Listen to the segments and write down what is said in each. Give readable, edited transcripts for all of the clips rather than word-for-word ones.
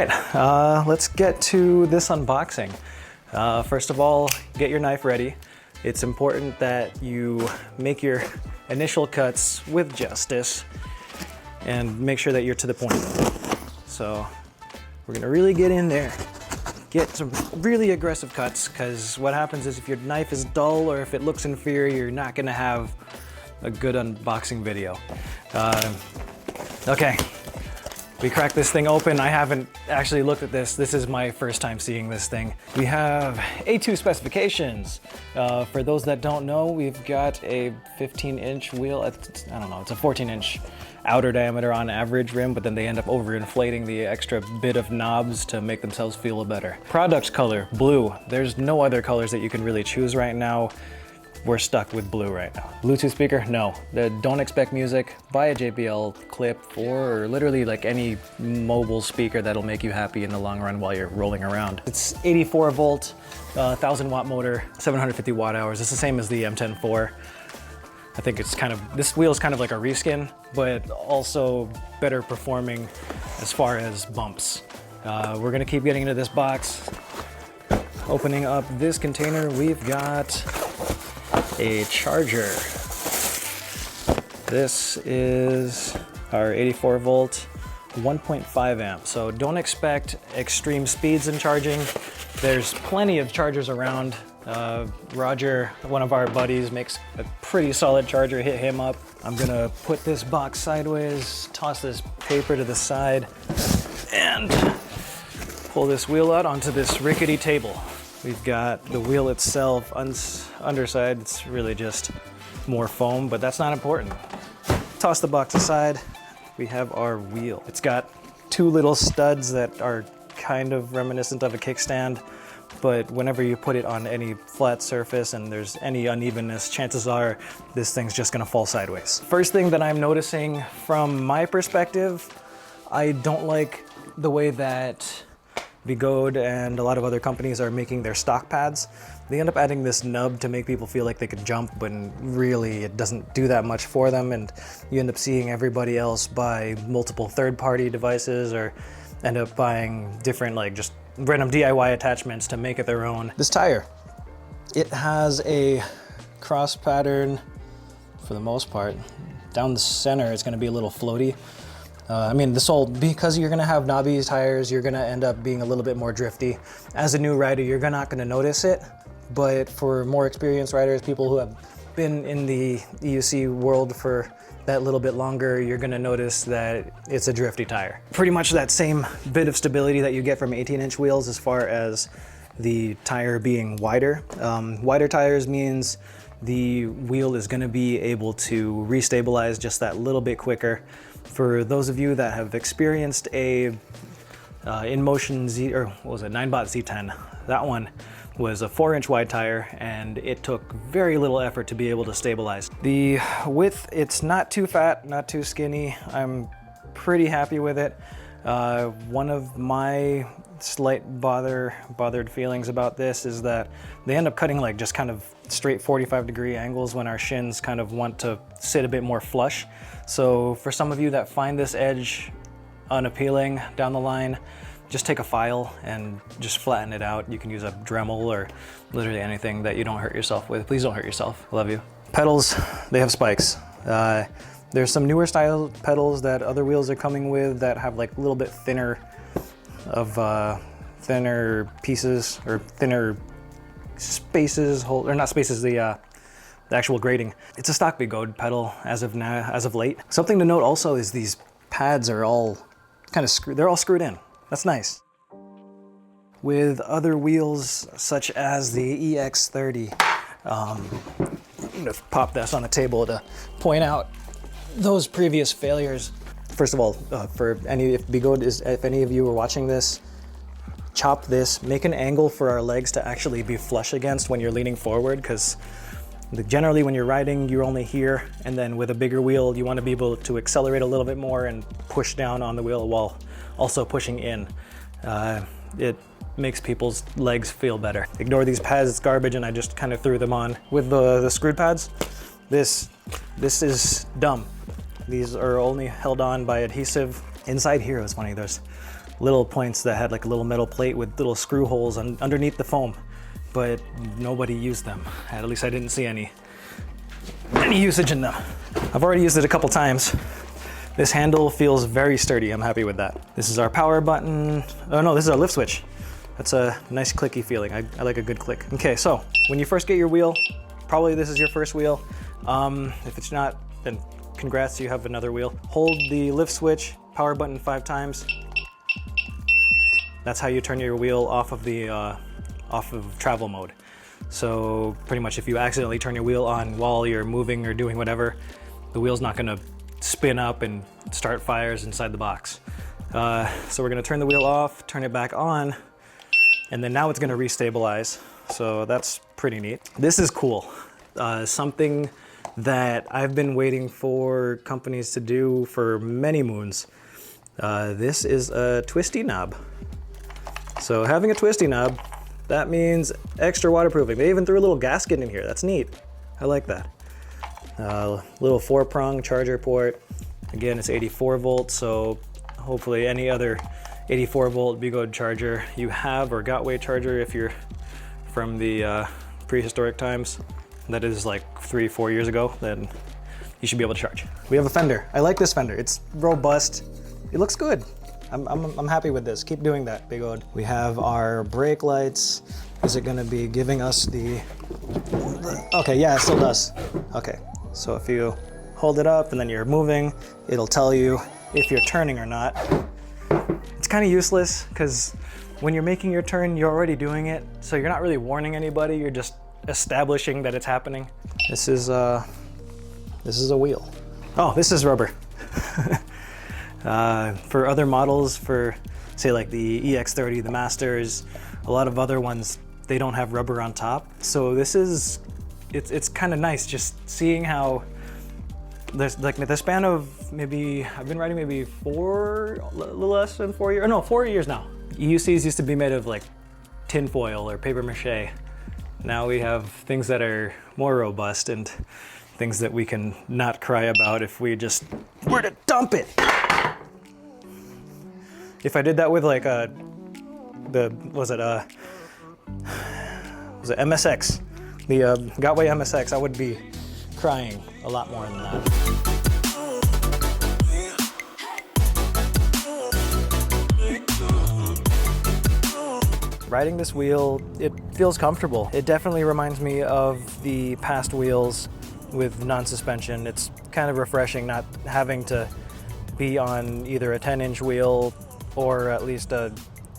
right, let's get to this unboxing. First of all, get your knife ready. It's important that you make your initial cuts with justice and make sure that you're to the point. So we're gonna really get in there. Get some really aggressive cuts, because what happens is if your knife is dull or if it looks inferior, you're not gonna have a good unboxing video. Okay, we cracked this thing open. I haven't actually looked at this. This is my first time seeing this thing. We have A2 specifications. For those that don't know, we've got a 15-inch wheel. I don't know, it's a 14-inch outer diameter on average rim, but then they end up overinflating the extra bit of knobs to make themselves feel better. Product color, blue. There's no other colors that you can really choose right now. We're stuck with blue right now. Bluetooth speaker, no. Don't expect music. Buy a JBL clip or literally like any mobile speaker that'll make you happy in the long run while you're rolling around. It's 84 volt, 1000 watt motor, 750 watt hours. It's the same as the M10-4. I think it's kind of, this wheel is kind of like a reskin, but also better performing as far as bumps. We're gonna keep getting into this box. Opening up this container, we've got a charger. This is our 84 volt, 1.5 amp. So don't expect extreme speeds in charging. There's plenty of chargers around. Roger, one of our buddies, makes a pretty solid charger. Hit him up. I'm gonna put this box sideways, toss this paper to the side, and pull this wheel out onto this rickety table. We've got the wheel itself, underside, it's really just more foam, but that's not important. Toss the box aside, we have our wheel. It's got two little studs that are kind of reminiscent of a kickstand, but whenever you put it on any flat surface and there's any unevenness, chances are this thing's just gonna fall sideways. First thing that I'm noticing from my perspective, I don't like the way that Begode and a lot of other companies are making their stock pads. They end up adding this nub to make people feel like they can jump, but really it doesn't do that much for them, and you end up seeing everybody else buy multiple third-party devices or end up buying different, like, just random DIY attachments to make it their own. This tire, it has a cross pattern for the most part. Down the center, it's gonna be a little floaty. I mean, because you're gonna have knobby tires, you're gonna end up being a little bit more drifty. As a new rider, you're not gonna notice it, but for more experienced riders, people who have been in the EUC world for that little bit longer, you're gonna notice that it's a drifty tire. Pretty much that same bit of stability that you get from 18-inch wheels as far as the tire being wider. Wider tires means the wheel is gonna be able to restabilize just that little bit quicker. For those of you that have experienced a InMotion 9-bot Z10, that one was a 4-inch wide tire, and it took very little effort to be able to stabilize. The width, it's not too fat, not too skinny. I'm pretty happy with it. One of my slight bothered feelings about this is that they end up cutting like just kind of straight 45-degree angles when our shins kind of want to sit a bit more flush. So for some of you that find this edge unappealing down the line, just take a file and just flatten it out. You can use a Dremel or literally anything that you don't hurt yourself with. Please don't hurt yourself. Love you. Pedals, they have spikes. There's some newer style pedals that other wheels are coming with that have like a little bit thinner pieces or thinner spaces, or not spaces, the actual grating. It's a stock Begode pedal as of late. Something to note also is these pads are all kind of screwed. They're all screwed in. That's nice. With other wheels such as the EX30, I'm gonna pop this on the table to point out those previous failures. First of all, if any of you are watching this, chop this, make an angle for our legs to actually be flush against when you're leaning forward, because generally when you're riding, you're only here, and then with a bigger wheel, you want to be able to accelerate a little bit more and push down on the wheel while also pushing in. It makes people's legs feel better. Ignore these pads, it's garbage, and I just kind of threw them on. With the screwed pads, this is dumb. These are only held on by adhesive. Inside here is funny, there's little points that had like a little metal plate with little screw holes underneath the foam, but nobody used them. At least I didn't see any usage in them. I've already used it a couple times. This handle feels very sturdy. I'm happy with that. This is our power button. Oh no, this is our lift switch. That's a nice clicky feeling. I like a good click. Okay, so when you first get your wheel, probably this is your first wheel. If it's not, then congrats, you have another wheel. Hold the lift switch, power button 5 times. That's how you turn your wheel off of travel mode. So pretty much if you accidentally turn your wheel on while you're moving or doing whatever, the wheel's not gonna spin up and start fires inside the box. So we're gonna turn the wheel off, turn it back on, and then now it's gonna restabilize. So that's pretty neat. This is cool. Something that I've been waiting for companies to do for many moons. This is a twisty knob. So having a twisty knob, that means extra waterproofing. They even threw a little gasket in here. That's neat. I like that. Little 4-prong charger port. Again, it's 84 volts, so hopefully any other 84 volt Begode charger you have, or Gotway charger if you're from the prehistoric times, that is like 3-4 years ago, then you should be able to charge. We have a fender. I like this fender. It's robust. It looks good. I'm happy with this. Keep doing that, Begode. We have our brake lights. Is it gonna be giving us the... Okay, yeah, it still does. Okay, so if you hold it up and then you're moving, it'll tell you if you're turning or not. It's kind of useless because when you're making your turn, you're already doing it. So you're not really warning anybody, you're just establishing that it's happening. This is a wheel. Oh, this is rubber. For other models, for say like the EX30, the Masters, a lot of other ones, they don't have rubber on top. So this is, it's kind of nice just seeing how there's like the span of maybe, I've been riding maybe a little less than 4 years, or no, 4 years now. EUCs used to be made of like tin foil or paper mache. Now we have things that are more robust and things that we can not cry about if we just were to dump it. If I did that with like was it MSX? The Gotway MSX, I would be crying a lot more than that. Riding this wheel, it feels comfortable. It definitely reminds me of the past wheels with non-suspension. It's kind of refreshing not having to be on either a 10-inch wheel or at least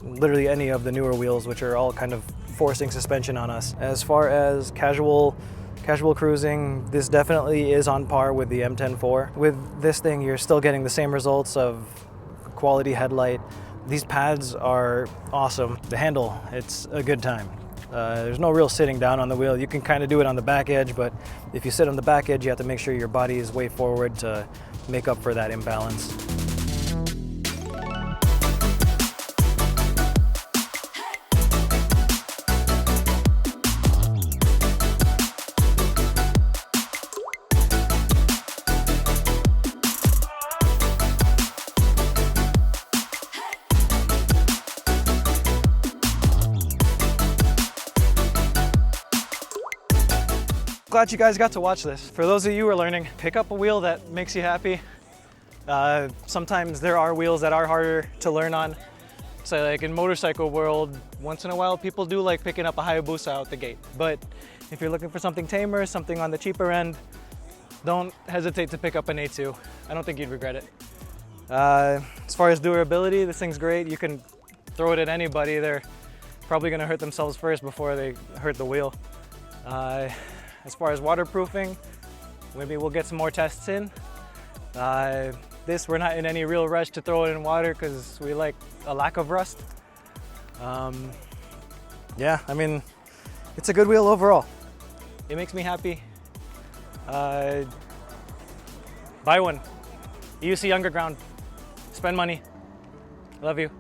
literally any of the newer wheels, which are all kind of forcing suspension on us. As far as casual cruising, this definitely is on par with the M10-4. With this thing, you're still getting the same results of quality headlight. These pads are awesome. The handle, it's a good time. There's no real sitting down on the wheel. You can kind of do it on the back edge, but if you sit on the back edge, you have to make sure your body is way forward to make up for that imbalance. Glad you guys got to watch this. For those of you who are learning, pick up a wheel that makes you happy. Sometimes there are wheels that are harder to learn on. So like in motorcycle world, once in a while people do like picking up a Hayabusa out the gate. But if you're looking for something tamer, something on the cheaper end, don't hesitate to pick up an A2. I don't think you'd regret it. As far as durability, this thing's great. You can throw it at anybody. They're probably gonna hurt themselves first before they hurt the wheel. As far as waterproofing, maybe we'll get some more tests in. We're not in any real rush to throw it in water because we like a lack of rust. Yeah, I mean, it's a good wheel overall. It makes me happy. Buy one. EUC Ungerground. Spend money. Love you.